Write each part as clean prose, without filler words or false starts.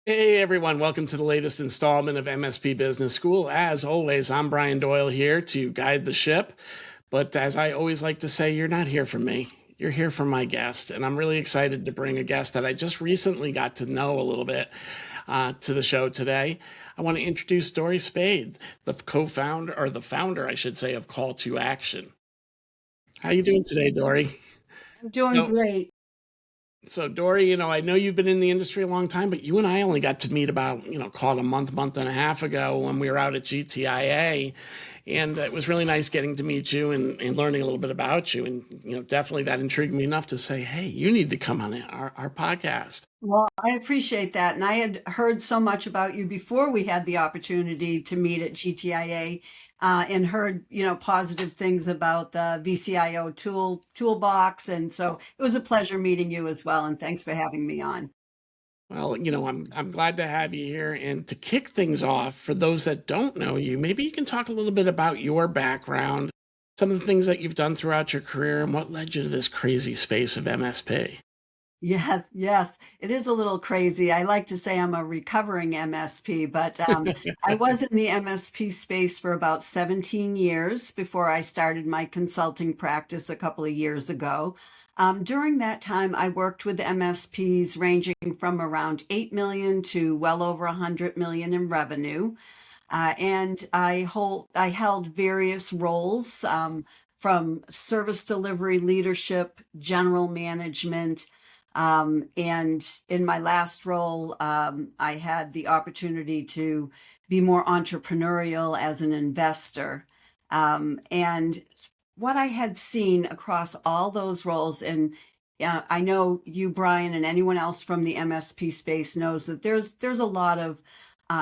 Hey everyone, welcome to the latest installment of MSP Business School. As always, I'm Brian Doyle here to guide the ship. But as I always like to say, you're not here for me. You're here for my guest. And I'm really excited to bring a guest that I just recently got to know a little bit to the show today. I want to introduce Dori Spade, the co-founder, or the founder, I should say, of Call to Action. How you doing today, Dori? I'm doing No, great. So, Dory, I know you've been in the industry a long time, but you and I only got to meet about, call it a month and a half ago when we were out at GTIA. And it was really nice getting to meet you and learning a little bit about you. And, definitely that intrigued me enough to say, hey, you need to come on our podcast. Well, I appreciate that. And I had heard so much about you before we had the opportunity to meet at GTIA, and heard, positive things about the VCIO toolbox. And so it was a pleasure meeting you as well. And thanks for having me on. Well, I'm glad to have you here. And to kick things off, for those that don't know you, maybe you can talk a little bit about your background, some of the things that you've done throughout your career, and what led you to this crazy space of MSP. Yes, yes, it is a little crazy. I like to say I'm a recovering MSP, but I was in the MSP space for about 17 years before I started my consulting practice a couple of years ago. During that time, I worked with MSPs ranging from around 8 million to well over 100 million in revenue. And I held various roles, from service delivery leadership, general management, and in my last role, I had the opportunity to be more entrepreneurial as an investor. And what I had seen across all those roles, and I know you, Brian, and anyone else from the MSP space knows that there's a lot of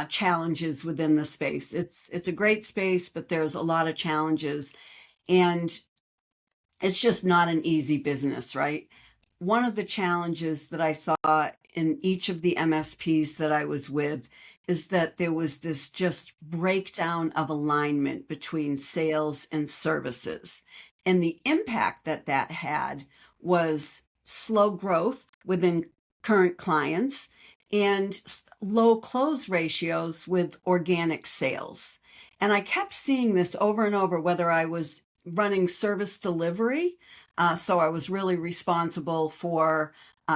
challenges within the space. It's a great space, but there's a lot of challenges, and it's just not an easy business, right? One of the challenges that I saw in each of the MSPs that I was with is that there was this just breakdown of alignment between sales and services. And the impact that that had was slow growth within current clients and low close ratios with organic sales. And I kept seeing this over and over, whether I was running service delivery. So I was really responsible for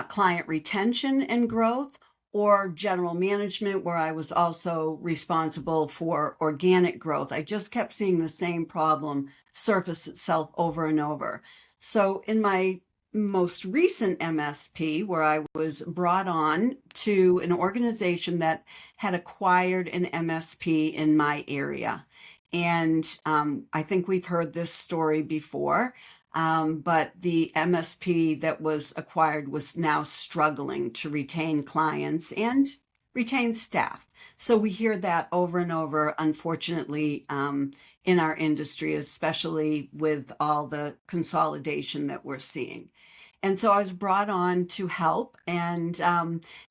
client retention and growth, or general management, where I was also responsible for organic growth. I just kept seeing the same problem surface itself over and over. So in my most recent MSP, where I was brought on to an organization that had acquired an MSP in my area. And I think we've heard this story before, but the MSP that was acquired was now struggling to retain clients and retain staff. So we hear that over and over, unfortunately, in our industry, especially with all the consolidation that we're seeing. And so I was brought on to help. And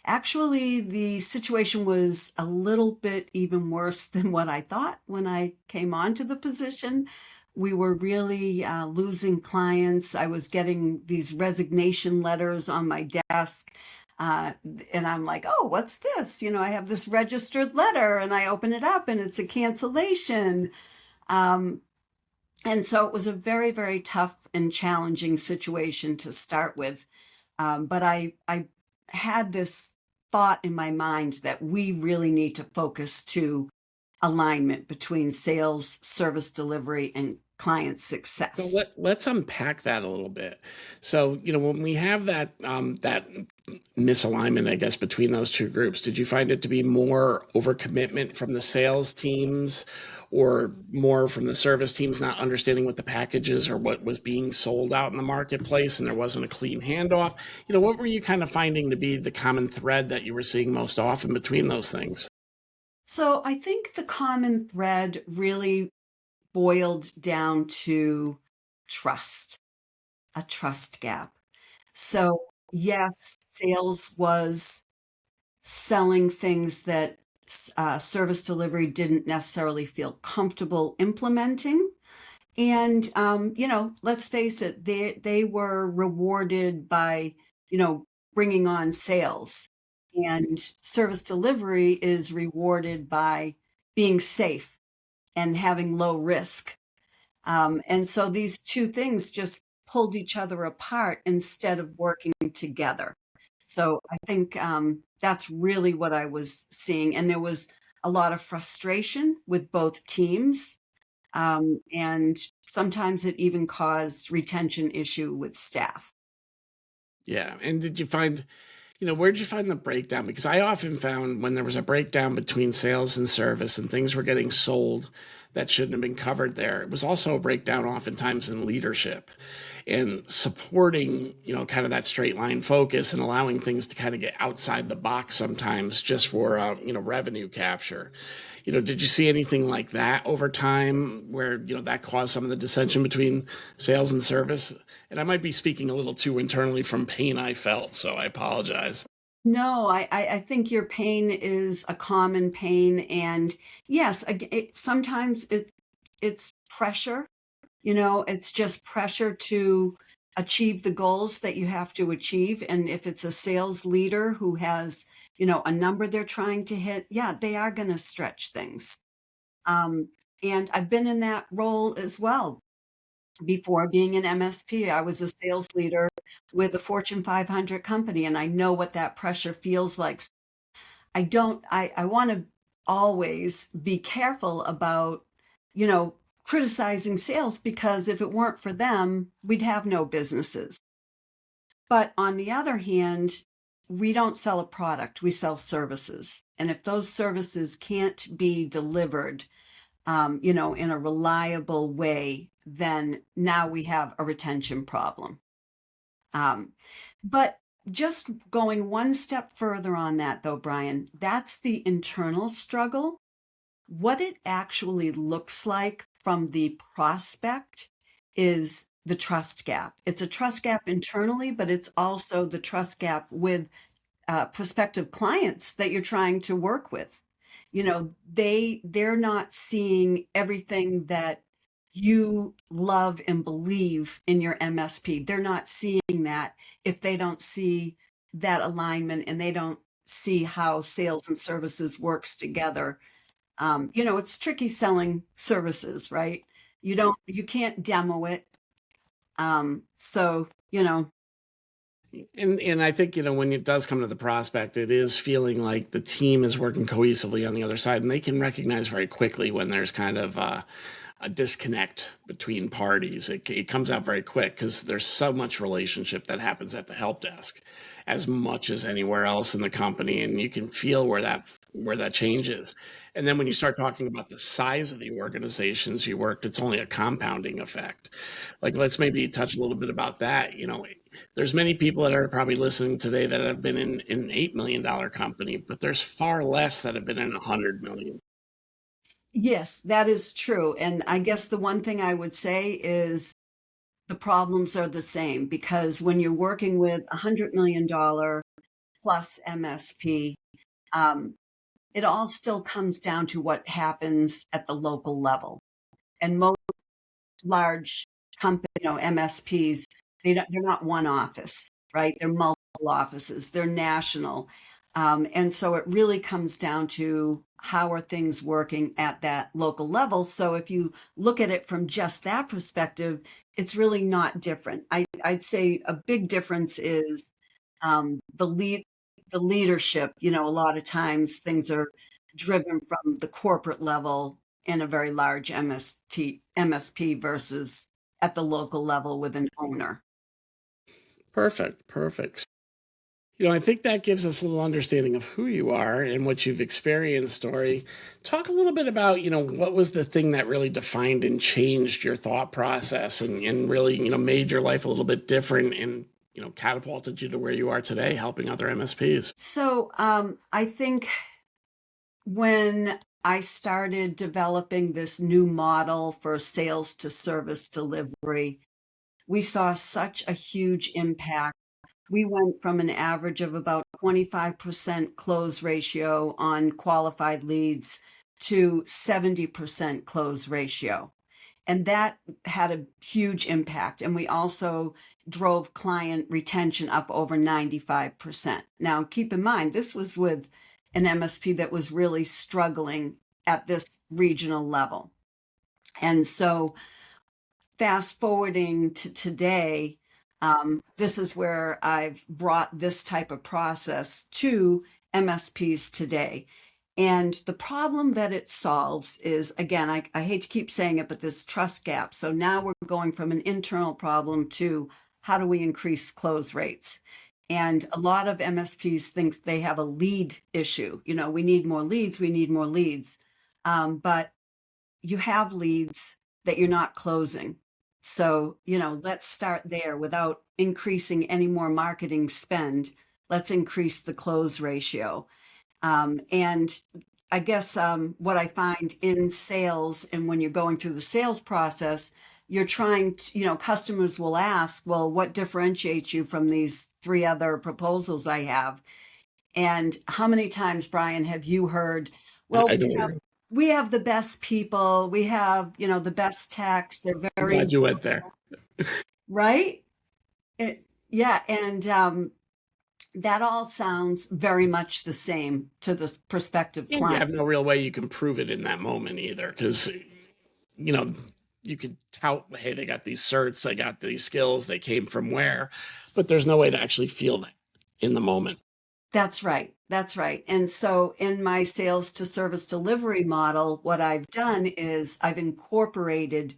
actually, the situation was a little bit even worse than what I thought when I came onto the position. We were really losing clients. I was getting these resignation letters on my desk. And I'm like, oh, what's this? I have this registered letter, and I open it up and it's a cancellation. Um, and so it was a very, very tough and challenging situation to start with. But I had this thought in my mind that we really need to focus to alignment between sales, service delivery, and client So success. let's unpack that a little bit. So, when we have that misalignment, I guess, between those two groups, did you find it to be more overcommitment from the sales teams, or more from the service teams not understanding what the packages or what was being sold out in the marketplace, and there wasn't a clean handoff? What were you kind of finding to be the common thread that you were seeing most often between those things? So I think the common thread really boiled down to trust, a trust gap. So, yes, sales was selling things that service delivery didn't necessarily feel comfortable implementing. And, let's face it, they were rewarded by, bringing on sales. And service delivery is rewarded by being safe and having low risk. And so these two things just pulled each other apart instead of working together. So I think that's really what I was seeing. And there was a lot of frustration with both teams. And sometimes it even caused retention issue with staff. Yeah. And did you find, where'd you find the breakdown? Because I often found when there was a breakdown between sales and service and things were getting sold that shouldn't have been covered there, it was also a breakdown oftentimes in leadership and supporting, kind of that straight line focus and allowing things to kind of get outside the box sometimes just for, revenue capture. Did you see anything like that over time where, that caused some of the dissension between sales and service? And I might be speaking a little too internally from pain I felt, so I apologize. No, I think your pain is a common pain. And yes, sometimes it's pressure, it's just pressure to achieve the goals that you have to achieve. And if it's a sales leader who has, a number they're trying to hit, yeah, they are going to stretch things. Um, and I've been in that role as well. Before being an MSP, I was a sales leader with a Fortune 500 company, and I know what that pressure feels like. I want to always be careful about, you know, criticizing sales, because if it weren't for them, we'd have no businesses. But on the other hand, we don't sell a product, we sell services. And if those services can't be delivered, in a reliable way, then now we have a retention problem. But just going one step further on that, though, Brian, that's the internal struggle. What it actually looks like from the prospect is the trust gap. It's a trust gap internally, but it's also the trust gap with prospective clients that you're trying to work with. They're not seeing everything that you love and believe in your MSP. They're not seeing that if they don't see that alignment and they don't see how sales and services works together. It's tricky selling services, right? You can't demo it. So, And I think, when it does come to the prospect, it is feeling like the team is working cohesively on the other side, and they can recognize very quickly when there's kind of a disconnect between parties. It comes out very quick because there's so much relationship that happens at the help desk as much as anywhere else in the company, and you can feel where that change is. And then when you start talking about the size of the organizations you worked, it's only a compounding effect. Like, let's maybe touch a little bit about that. There's many people that are probably listening today that have been in an $8 million company, but there's far less that have been in 100 million. yes, that is true. And I guess the one thing I would say is the problems are the same, because when you're working with $100 million plus MSP, it all still comes down to what happens at the local level. And most large company, MSPs, they're not one office, right? They're multiple offices. They're national, and so it really comes down to how are things working at that local level. So if you look at it from just that perspective, it's really not different. I'd say a big difference is the leadership. A lot of times things are driven from the corporate level in a very large MSP versus at the local level with an owner. Perfect, perfect. I think that gives us a little understanding of who you are and what you've experienced, Dory. Talk a little bit about, what was the thing that really defined and changed your thought process and really, made your life a little bit different and, catapulted you to where you are today, helping other MSPs. So I think when I started developing this new model for sales to service delivery, we saw such a huge impact. We went from an average of about 25% close ratio on qualified leads to 70% close ratio. And that had a huge impact. And we also drove client retention up over 95%. Now, keep in mind, this was with an MSP that was really struggling at this regional level. And so, fast forwarding to today, this is where I've brought this type of process to MSPs today. And the problem that it solves is, again, I hate to keep saying it, but this trust gap. So now we're going from an internal problem to how do we increase close rates? And a lot of MSPs thinks they have a lead issue. You know, we need more leads, we need more leads. But you have leads that you're not closing. So, you know, let's start there without increasing any more marketing spend. Let's increase the close ratio. And I guess what I find in sales and when you're going through the sales process, you're trying to, you know, customers will ask, well, what differentiates you from these 3 other proposals I have? And how many times, Brian, have you heard, well, I know. we have the best people, we have, you know, the best techs, they're I'm very, glad you went there. right? Yeah, and that all sounds very much the same to the prospective And you client. have no real way you can prove it in that moment either, because you know you could tout, hey, they got these certs, they got these skills, they came from where, but there's no way to actually feel that in the moment. That's right. That's right. And so in my sales to service delivery model, what I've done is I've incorporated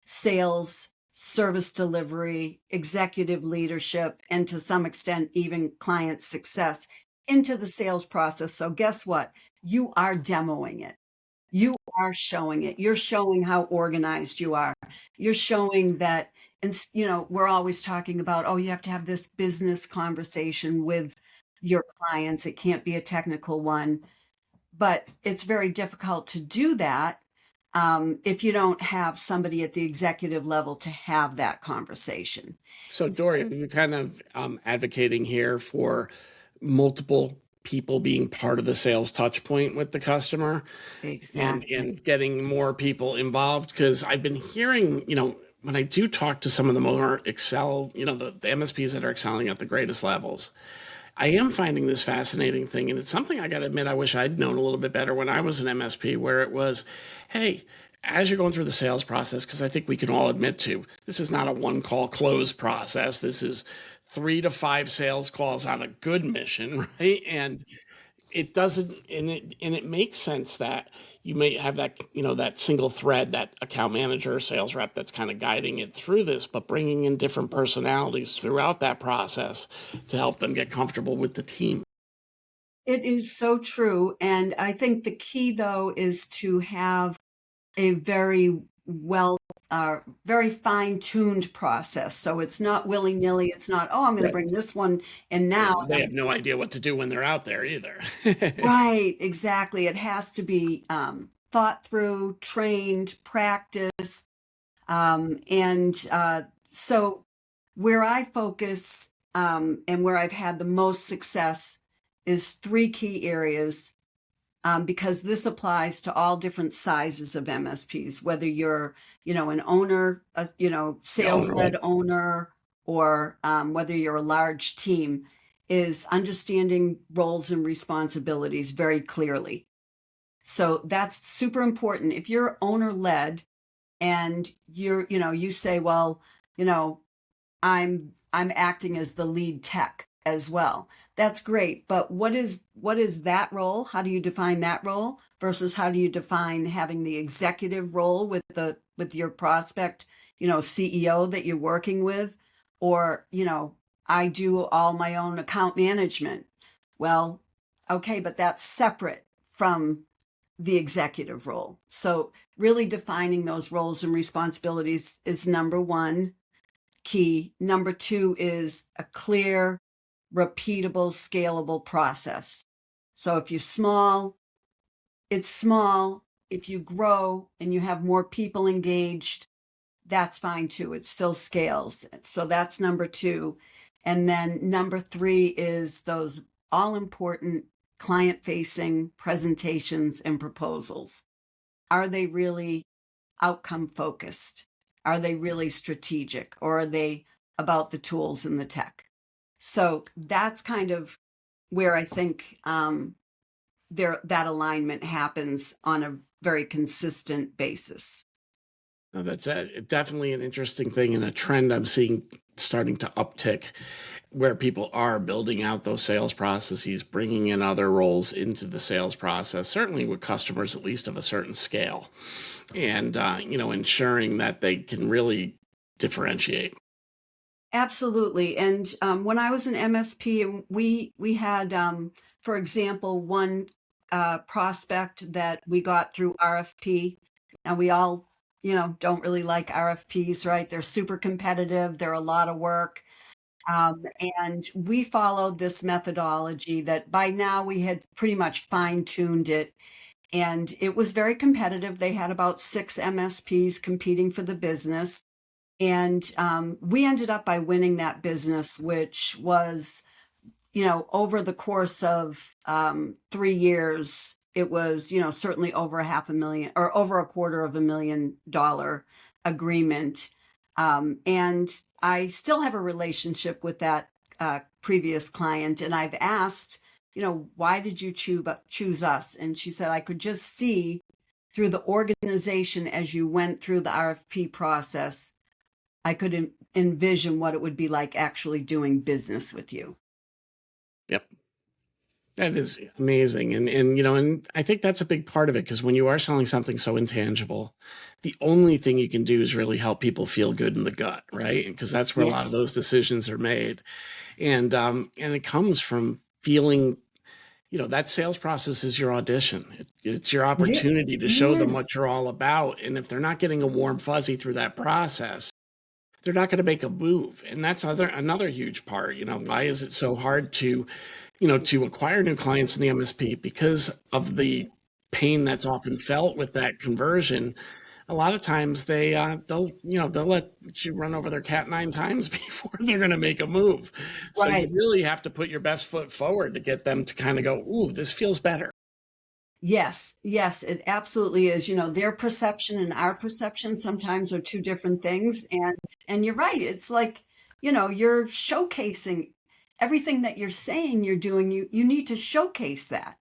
sales, service delivery, executive leadership, and to some extent, even client success into the sales process. So guess what? You are demoing it. You are showing it. You're showing how organized you are. You're showing that, and you know, we're always talking about, oh, you have to have this business conversation with your clients. It can't be a technical one, but it's very difficult to do that if you don't have somebody at the executive level to have that conversation. So, Dori, you're kind of advocating here for multiple people being part of the sales touch point with the customer Exactly. and getting more people involved. Because I've been hearing, you know, when I do talk to some of the more the MSPs that are excelling at the greatest levels, I am finding this fascinating thing. And it's something I got to admit, I wish I'd known a little bit better when I was an MSP, where it was, hey, as you're going through the sales process, because I think we can all admit to, this is not a one call close process. This is 3 to 5 sales calls on a good mission, right? And it doesn't, and it makes sense that you may have that, you know, that single thread, that account manager or sales rep that's kind of guiding it through this, but bringing in different personalities throughout that process to help them get comfortable with the team. It is so true. And I think the key, though, is to have a very fine-tuned process. So it's not willy-nilly. It's not, oh, I'm going to Right. bring this one in Yeah, now. they have no idea what to do when they're out there either. Right, exactly. It has to be thought through, trained, practiced. And so where I focus and where I've had the most success is 3 key areas, because this applies to all different sizes of MSPs, whether you're, you know, an owner, you know, The owner, sales-led owner, or whether you're a large team, is understanding roles and responsibilities very clearly. So that's super important. If you're owner-led and you're, you know, you say, well, you know, I'm acting as the lead tech as well. That's great, but what is that role? How do you define that role versus how do you define having the executive role with your prospect, you know, CEO that you're working with? Or, you know, I do all my own account management. Well, okay, but that's separate from the executive role. So really defining those roles and responsibilities is number 1 key. Number 2 is a clear, repeatable, scalable process. So if you're small, it's small. If you grow and you have more people engaged, that's fine too. It still scales. So that's number 2. And then number 3 is those all important client facing presentations and proposals. Are they really outcome focused? Are they really strategic, or are they about the tools and the tech? So that's kind of where I think that alignment happens on a very consistent basis. No, that's definitely an interesting thing and a trend I'm seeing starting to uptick where people are building out those sales processes, bringing in other roles into the sales process, certainly with customers at least of a certain scale, and ensuring that they can really differentiate. Absolutely. And when I was an MSP, and we had, for example, one prospect that we got through RFP. And we all, don't really like RFPs, right? They're super competitive. They're a lot of work. And we followed this methodology that by now we had pretty much fine-tuned it. And it was very competitive. They had about 6 MSPs competing for the business. And we ended up by winning that business, which was, over the course of 3 years, it was, certainly over $500,000 or over $250,000 agreement. And I still have a relationship with that previous client. And I've asked, why did you choose us? And she said, I could just see through the organization as you went through the RFP process, I could envision what it would be like actually doing business with you. Yep. That is amazing. And I think that's a big part of it, because when you are selling something so intangible, the only thing you can do is really help people feel good in the gut, right? Because that's where a lot of Yes. those decisions are made. And it comes from feeling, that sales process is your audition. It's your Yeah, opportunity to it show them is. what you're all about. And if they're not getting a warm fuzzy through that process, they're not going to make a move. And that's another huge part. Why is it so hard to acquire new clients in the MSP? Because of the pain that's often felt with that conversion. A lot of times they'll let you run over their cat 9 times before they're going to make a move. So you Right. really have to put your best foot forward to get them to kind of go, ooh, this feels better. Yes. Yes, it absolutely is. Their perception and our perception sometimes are two different things. And you're right. It's like, you're showcasing everything that you're saying you're doing. You need to showcase that.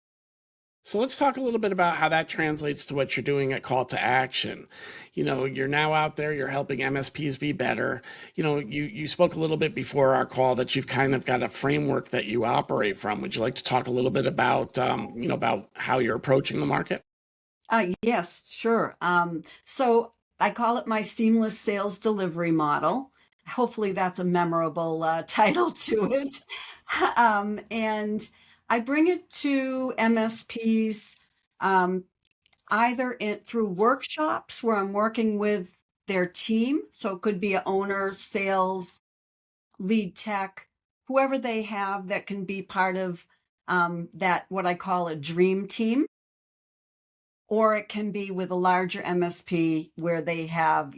So let's talk a little bit about how that translates to what you're doing at Call to Action. You're now out there, you're helping MSPs be better. You spoke a little bit before our call that you've kind of got a framework that you operate from. Would you like to talk a little bit about how you're approaching the market? Yes, sure. So I call it my seamless sales delivery model. Hopefully, that's a memorable title to it. And I bring it to MSPs either through workshops where I'm working with their team. So it could be a owner, sales, lead tech, whoever they have that can be part of that, what I call a dream team. Or it can be with a larger MSP where they have,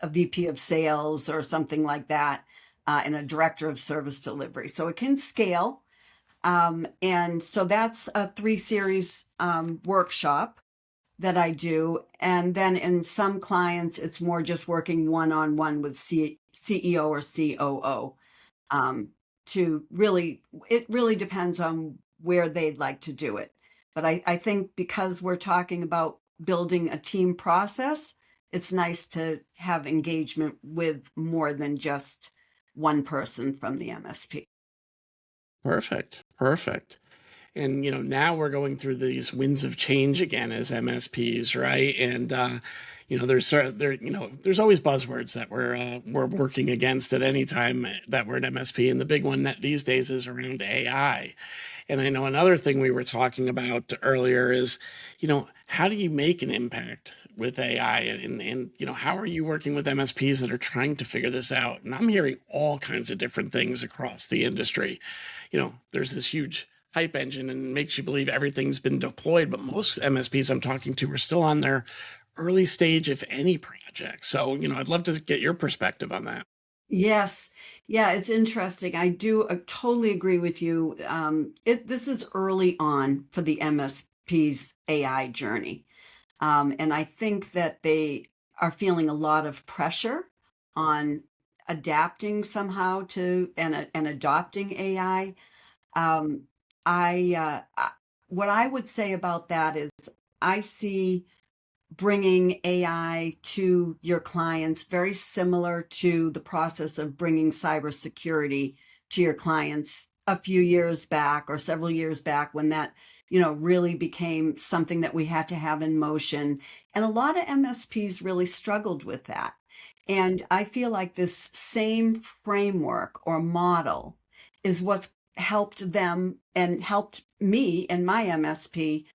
a VP of sales or something like that, and a director of service delivery. So it can scale. And so that's a 3 series workshop that I do. And then in some clients, it's more just working one-on-one with CEO or COO, it really depends on where they'd like to do it. But I think because we're talking about building a team process, it's nice to have engagement with more than just one person from the MSP. Perfect. Perfect. And now we're going through these winds of change again as MSPs, right? And there's always buzzwords that we're working against at any time that we're an MSP, and the big one that these days is around AI. And I know another thing we were talking about earlier is, how do you make an impact with AI, and how are you working with MSPs that are trying to figure this out? And I'm hearing all kinds of different things across the industry. There's this huge hype engine and makes you believe everything's been deployed, but most MSPs I'm talking to are still on their early stage, if any, project. So, I'd love to get your perspective on that. Yes. Yeah, it's interesting. I do totally agree with you. This is early on for the MSP's AI journey. And I think that are feeling a lot of pressure on adapting somehow to and adopting AI. Um, what I would say about that is I see bringing AI to your clients very similar to the process of bringing cybersecurity to your clients a few years back or several years back when that really became something that we had to have in motion. And a lot of MSPs really struggled with that. And I feel like this same framework or model is what's helped them and helped me and my MSP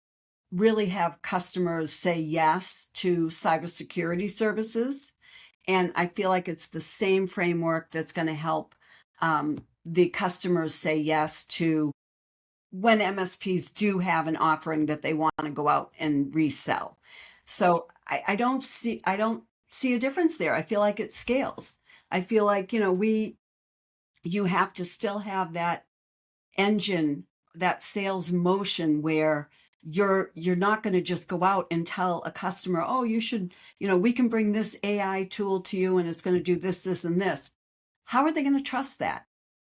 really have customers say yes to cybersecurity services. And I feel like it's the same framework that's going to help the customers say yes to when MSPs do have an offering that they want to go out and resell. So I don't see a difference there. I feel like it scales. I feel like, you have to still have that engine, that sales motion where you're not going to just go out and tell a customer, oh, you should, we can bring this AI tool to you and it's going to do this, this, and this. How are they going to trust that?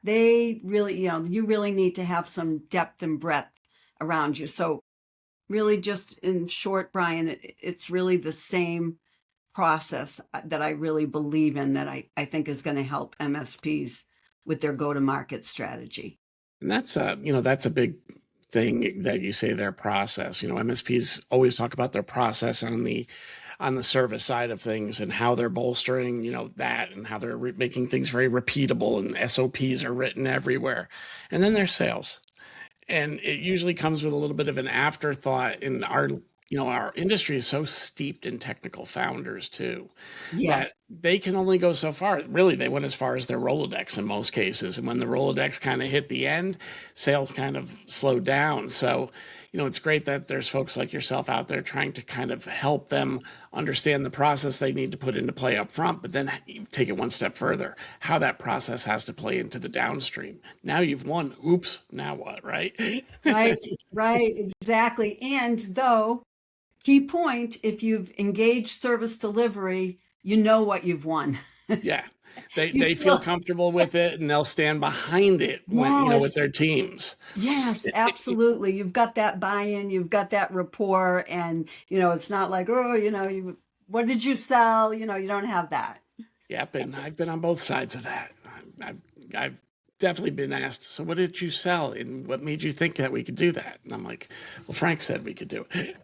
They really, you really need to have some depth and breadth around you. So really just in short, Brian, it's really the same process that I really believe in that I think is going to help MSPs with their go-to-market strategy. And that's a big thing that you say, their process. MSPs always talk about their process on the service side of things and how they're bolstering, that, and how they're making things very repeatable and SOPs are written everywhere. And then there's sales. And it usually comes with a little bit of an afterthought. In our industry is so steeped in technical founders too, that Yes. they can only go so far. Really, they went as far as their Rolodex in most cases. And when the Rolodex kind of hit the end, sales kind of slowed down. So, it's great that there's folks like yourself out there trying to kind of help them understand the process they need to put into play up front, but then take it one step further, how that process has to play into the downstream. Now you've won. Oops. Now what, right? Right, exactly. And though, key point, if you've engaged service delivery, you know what you've won. Yeah. They You they feel feel, comfortable with it and they'll stand behind it when, with yes, their teams. yes, absolutely. You've got that buy-in, you've got that rapport, and it's not like, oh, what did you sell? You don't have that. Yep, and I've been on both sides of that. I've, I've definitely been asked, so what did you sell and what made you think that we could do that? And I'm like, well, Frank said we could do it.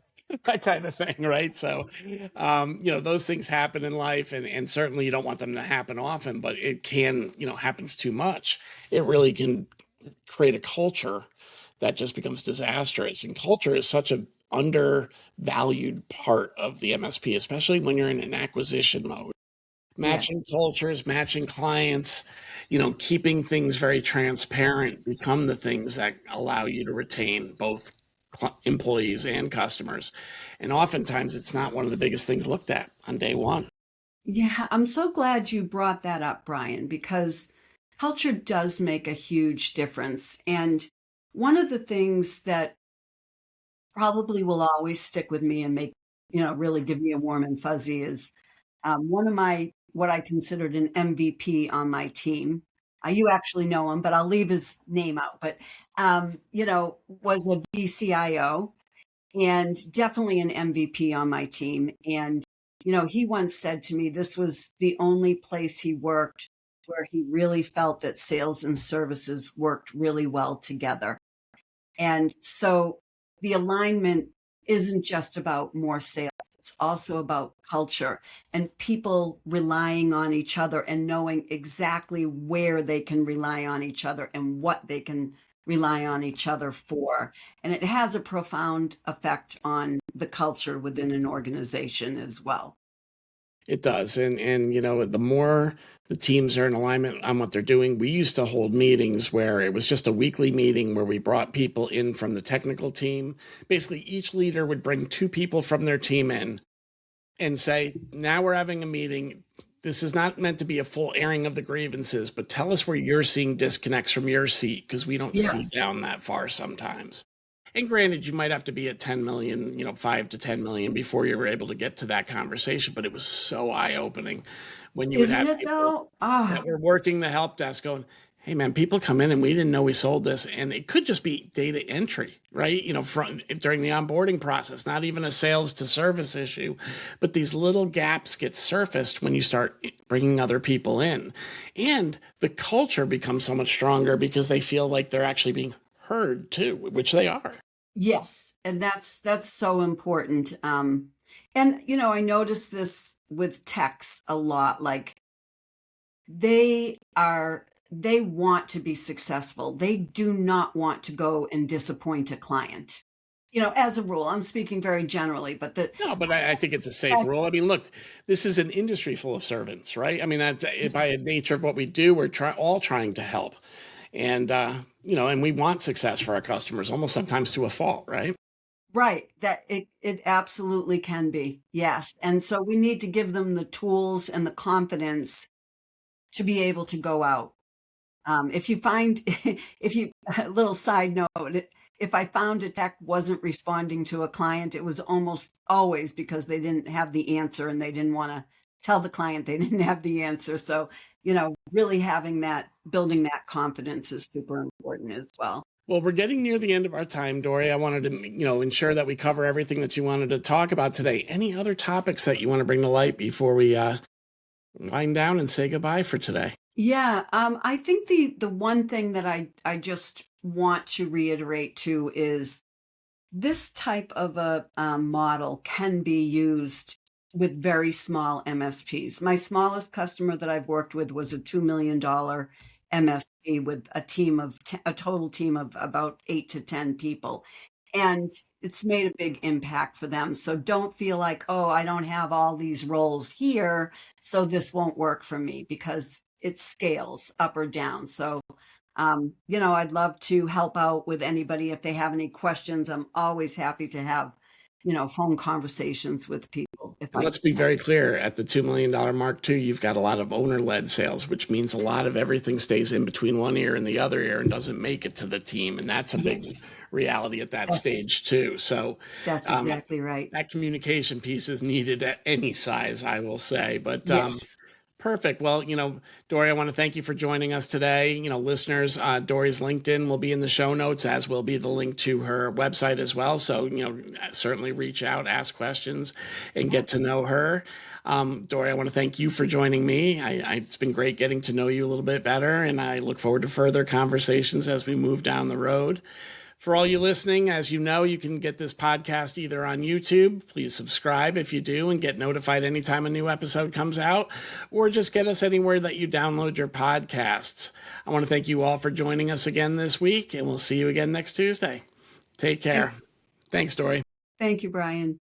That kind of thing, right? So, those things happen in life, and certainly you don't want them to happen often, but it can, happens too much. It really can create a culture that just becomes disastrous. And culture is such a undervalued part of the MSP, especially when you're in an acquisition mode. Yeah. Matching cultures, matching clients, keeping things very transparent become the things that allow you to retain both employees and customers. And oftentimes it's not one of the biggest things looked at on day one. Yeah, I'm so glad you brought that up, Brian, because culture does make a huge difference. And one of the things that probably will always stick with me and make, really give me a warm and fuzzy is one of what I considered an MVP on my team. You actually know him, but I'll leave his name out. But, was a VCIO and definitely an MVP on my team. And, he once said to me, this was the only place he worked where he really felt that sales and services worked really well together. And so the alignment isn't just about more sales, it's also about culture and people relying on each other and knowing exactly where they can rely on each other and what they can rely on each other for. And it has a profound effect on the culture within an organization as well. It does. And the more the teams are in alignment on what they're doing, we used to hold meetings where it was just a weekly meeting where we brought people in from the technical team. Basically, each leader would bring two people from their team in and say, now we're having a meeting. This is not meant to be a full airing of the grievances, but tell us where you're seeing disconnects from your seat, because we don't see Yes. down that far sometimes. And granted, you might have to be at 10 million, 5 to 10 million before you were able to get to that conversation. But it was so eye-opening when you would Isn't have it people though? that Ah, were working the help desk going, hey man, people come in and we didn't know we sold this. And it could just be data entry, right? From during the onboarding process, not even a sales to service issue, but these little gaps get surfaced when you start bringing other people in. And the culture becomes so much stronger because they feel like they're actually being heard too, which they are. yes, and that's so important. And I notice this with techs a lot. Like they want to be successful. They do not want to go and disappoint a client. As a rule, I'm speaking very generally, but No, but I think it's a safe rule. I mean, look, this is an industry full of servants, right? I mean, by nature of what we do, we're all trying to help. And, and we want success for our customers, almost sometimes to a fault, right? right, that it absolutely can be. Yes. And so we need to give them the tools and the confidence to be able to go out. If you find, a little side note, if I found a tech wasn't responding to a client, it was almost always because they didn't have the answer and they didn't want to tell the client they didn't have the answer. So, really building that confidence is super important as well. Well, we're getting near the end of our time, Dori. I wanted to, ensure that we cover everything that you wanted to talk about today. Any other topics that you want to bring to light before we wind down and say goodbye for today? Yeah, I think the one thing that I just want to reiterate too is this type of a model can be used with very small MSPs. My smallest customer that I've worked with was a $2 million MSP with a total team of about 8 to 10 people. And it's made a big impact for them. So don't feel like, oh, I don't have all these roles here, so this won't work for me, because it scales up or down. So I'd love to help out with anybody if they have any questions. I'm always happy to have, phone conversations with people if And I let's be can. very clear, at the $2 million mark too, you've got a lot of owner-led sales, which means a lot of everything stays in between one ear and the other ear and doesn't make it to the team. And that's a big Yes, reality at that that's stage too. So that's um, exactly right. that communication piece is needed at any size, I will say. But Yes. perfect. Well, Dori, I want to thank you for joining us today. Listeners, Dori's LinkedIn will be in the show notes, as will be the link to her website as well. So, certainly reach out, ask questions, and get to know her. Dori, I want to thank you for joining me. It's been great getting to know you a little bit better, and I look forward to further conversations as we move down the road. For all you listening, as you know, you can get this podcast either on YouTube. Please subscribe if you do and get notified anytime a new episode comes out, or just get us anywhere that you download your podcasts. I want to thank you all for joining us again this week, and we'll see you again next Tuesday. Take care. Thanks, Dori. Thank you, Brian.